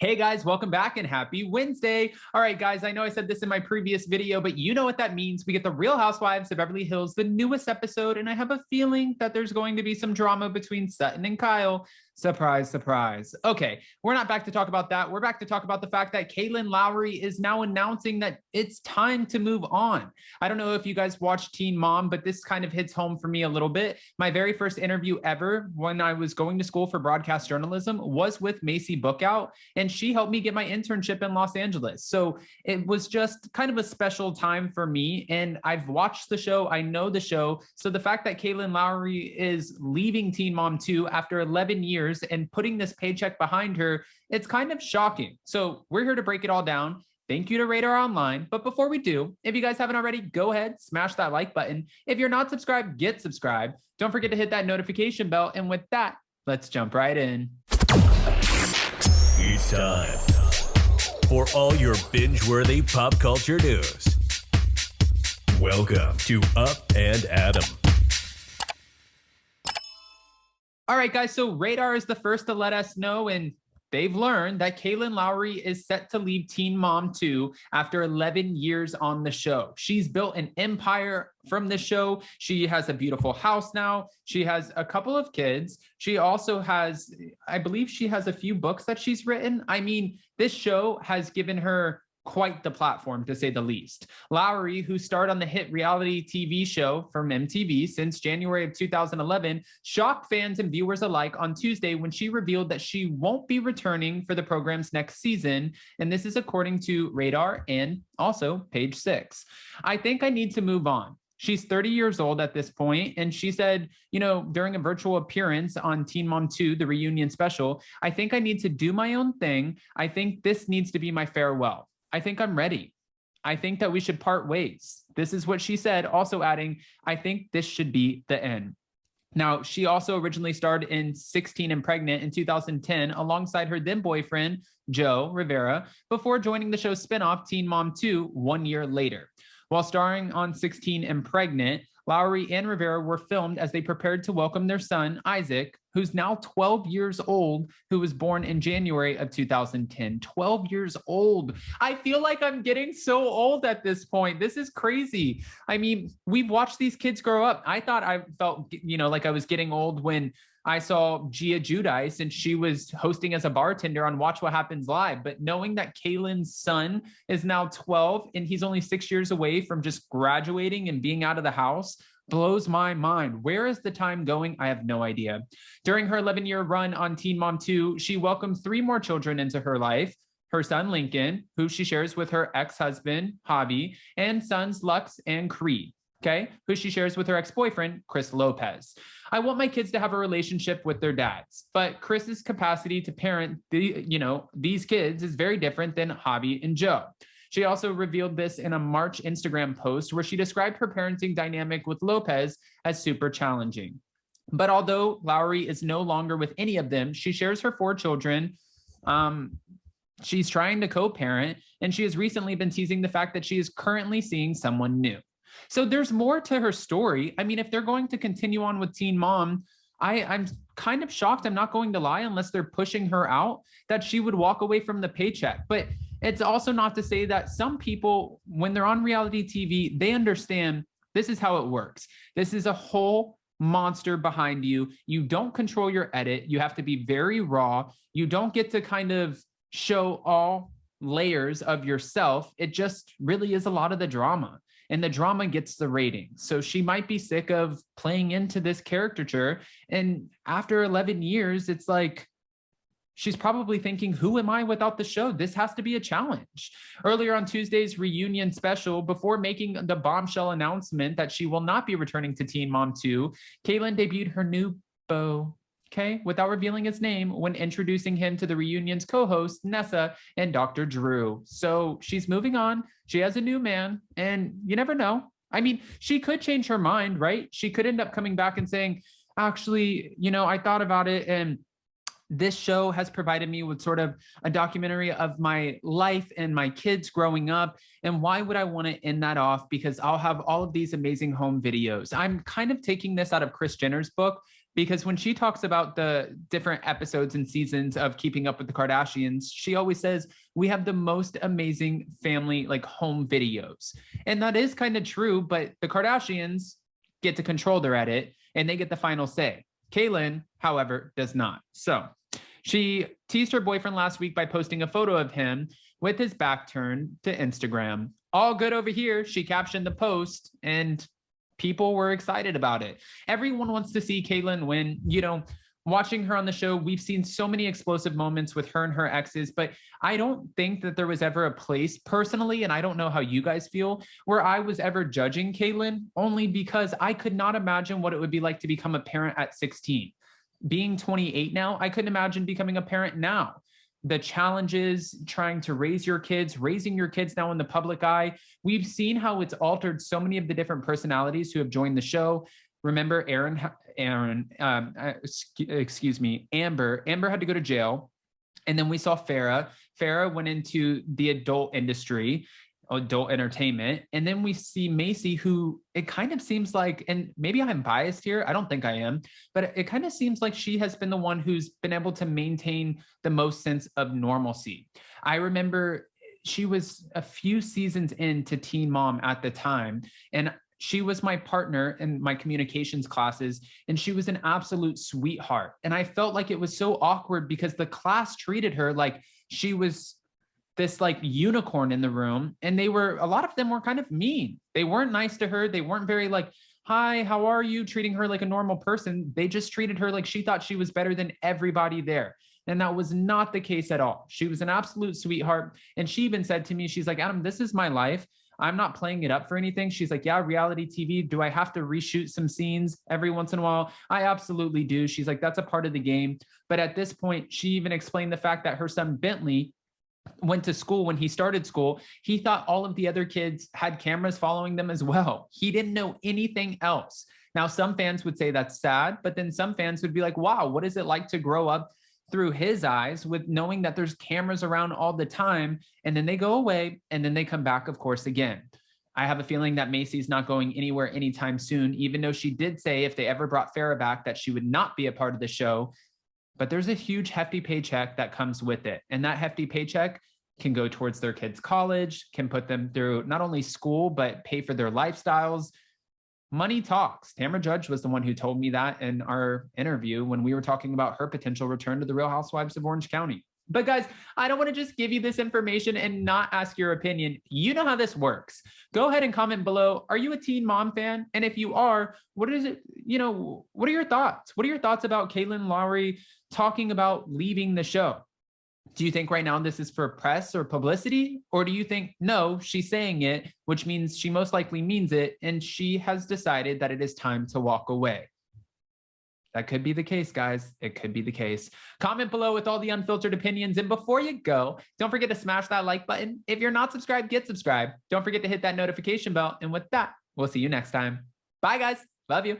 Hey guys, welcome back and happy Wednesday. All right, guys, I know I said this in my previous video, but you know what that means. We get the Real Housewives of Beverly Hills, the newest episode, and I have a feeling that there's going to be some drama between Sutton and Kyle. Surprise, surprise. Okay, we're not back to talk about that. We're back to talk about the fact that Kailyn Lowry is now announcing that it's time to move on. I don't know if you guys watch Teen Mom, but this kind of hits home for me a little bit. My very first interview ever when I was going to school for broadcast journalism was with Macy Bookout, and she helped me get my internship in Los Angeles. So it was just kind of a special time for me, and I've watched the show. I know the show. So the fact that Kailyn Lowry is leaving Teen Mom 2 after 11 years and putting this paycheck behind her, it's kind of shocking. So we're here to break it all down. Thank you to Radar Online. But before we do, if you guys haven't already, go ahead, smash that like button. If you're not subscribed, get subscribed. Don't forget to hit that notification bell. And with that, let's jump right in. It's time for all your binge-worthy pop culture news. Welcome to Up and Adam. All right, guys, so Radar is the first to let us know, and they've learned that Kailyn Lowry is set to leave Teen Mom 2 after 11 years on the show. She's built an empire from the show. She has a beautiful house now. She has a couple of kids. She also has, I believe she has a few books that she's written. I mean, this show has given her quite the platform, to say the least. Lowry, who starred on the hit reality TV show from MTV since January of 2011, shocked fans and viewers alike on Tuesday when she revealed that she won't be returning for the program's next season. And this is according to Radar and also Page Six. I think I need to move on. She's 30 years old at this point, and she said, you know, during a virtual appearance on Teen Mom 2, the reunion special, I think I need to do my own thing. I think this needs to be my farewell. I think I'm ready. I think that we should part ways. This is what she said, also adding, I think this should be the end. Now, she also originally starred in 16 and Pregnant in 2010 alongside her then boyfriend, Joe Rivera, before joining the show's spinoff Teen Mom 2 1 year later. While starring on 16 and Pregnant, Lowry and Rivera were filmed as they prepared to welcome their son, Isaac, who's now 12 years old, who was born in January of 2010. 12 years old. I feel like I'm getting so old at this point. This is crazy. I mean, we've watched these kids grow up. I thought I felt, you know, like I was getting old when I saw Gia Giudice and she was hosting as a bartender on Watch What Happens Live. But knowing that Kailyn's son is now 12 and he's only 6 years away from just graduating and being out of the house blows my mind. Where is the time going? I have no idea. During her 11-year run on Teen Mom 2, she welcomed 3 more children into her life. Her son, Lincoln, who she shares with her ex-husband, Javi, and sons, Lux and Creed. Okay, who she shares with her ex-boyfriend, Chris Lopez. I want my kids to have a relationship with their dads, but Chris's capacity to parent these kids is very different than Javi and Joe. She also revealed this in a March Instagram post where she described her parenting dynamic with Lopez as super challenging. But although Lowry is no longer with any of them, she shares her 4 children. She's trying to co-parent, and she has recently been teasing the fact that she is currently seeing someone new. So there's more to her story. I mean, if they're going to continue on with Teen Mom, I'm kind of shocked, I'm not going to lie, unless they're pushing her out, that she would walk away from the paycheck. But it's also not to say that some people, when they're on reality TV, they understand this is how it works. This is a whole monster behind you. You don't control your edit. You have to be very raw. You don't get to kind of show all layers of yourself. It just really is a lot of the drama. And the drama gets the rating. So she might be sick of playing into this caricature. And after 11 years, it's like, she's probably thinking, who am I without the show? This has to be a challenge. Earlier on Tuesday's reunion special, before making the bombshell announcement that she will not be returning to Teen Mom 2, Kailyn debuted her new beau, without revealing his name, when introducing him to the reunion's co-host, Nessa, and Dr. Drew. So she's moving on. She has a new man, and you never know. I mean, she could change her mind, right? She could end up coming back and saying, actually, you know, I thought about it, and this show has provided me with sort of a documentary of my life and my kids growing up. And why would I want to end that off? Because I'll have all of these amazing home videos. I'm kind of taking this out of Kris Jenner's book, Because when she talks about the different episodes and seasons of Keeping Up with the Kardashians, she always says, we have the most amazing family, like home videos. And that is kind of true, but the Kardashians get to control their edit and they get the final say. Kailyn, however, does not. So she teased her boyfriend last week by posting a photo of him with his back turned to Instagram. All good over here, she captioned the post, and people were excited about it. Everyone wants to see Kailyn win. You know, watching her on the show, we've seen so many explosive moments with her and her exes, but I don't think that there was ever a place personally, and I don't know how you guys feel, where I was ever judging Kailyn, only because I could not imagine what it would be like to become a parent at 16. Being 28 now, I couldn't imagine becoming a parent now. The challenges trying to raise your kids, raising your kids now in the public eye. We've seen how it's altered so many of the different personalities who have joined the show. Remember Amber had to go to jail. And then we saw Farrah. Farrah went into the adult industry, adult entertainment. And then we see Macy, who it kind of seems like, and maybe I'm biased here, I don't think I am, but it kind of seems like she has been the one who's been able to maintain the most sense of normalcy. I remember she was a few seasons into Teen Mom at the time, and she was my partner in my communications classes, and she was an absolute sweetheart. And I felt like it was so awkward because the class treated her like she was this like unicorn in the room, and a lot of them were kind of mean. They weren't nice to her. They weren't very like, hi, how are you? Treating her like a normal person. They just treated her like she thought she was better than everybody there. And that was not the case at all. She was an absolute sweetheart. And she even said to me, she's like, Adam, this is my life. I'm not playing it up for anything. She's like, yeah, reality TV. Do I have to reshoot some scenes every once in a while? I absolutely do. She's like, that's a part of the game. But at this point, she even explained the fact that her son Bentley went to school. When he started school, he thought all of the other kids had cameras following them as well. He didn't know anything else. Now, some fans would say that's sad, but then some fans would be like, wow, what is it like to grow up through his eyes with knowing that there's cameras around all the time, and then they go away and then they come back, of course, again. I have a feeling that Macy's not going anywhere anytime soon, even though she did say if they ever brought Farrah back that she would not be a part of the show. But there's a huge hefty paycheck that comes with it. And that hefty paycheck can go towards their kids' college, can put them through not only school, but pay for their lifestyles. Money talks. Tamra Judge was the one who told me that in our interview when we were talking about her potential return to the Real Housewives of Orange County. But guys, I don't want to just give you this information and not ask your opinion. You know how this works. Go ahead and comment below. Are you a Teen Mom fan? And if you are, what are your thoughts? What are your thoughts about Kailyn Lowry talking about leaving the show? Do you think right now this is for press or publicity? Or do you think, no, she's saying it, which means she most likely means it, and she has decided that it is time to walk away? That could be the case, guys. It could be the case. Comment below with all the unfiltered opinions. And before you go, don't forget to smash that like button. If you're not subscribed, get subscribed. Don't forget to hit that notification bell. And with that, we'll see you next time. Bye, guys. Love you.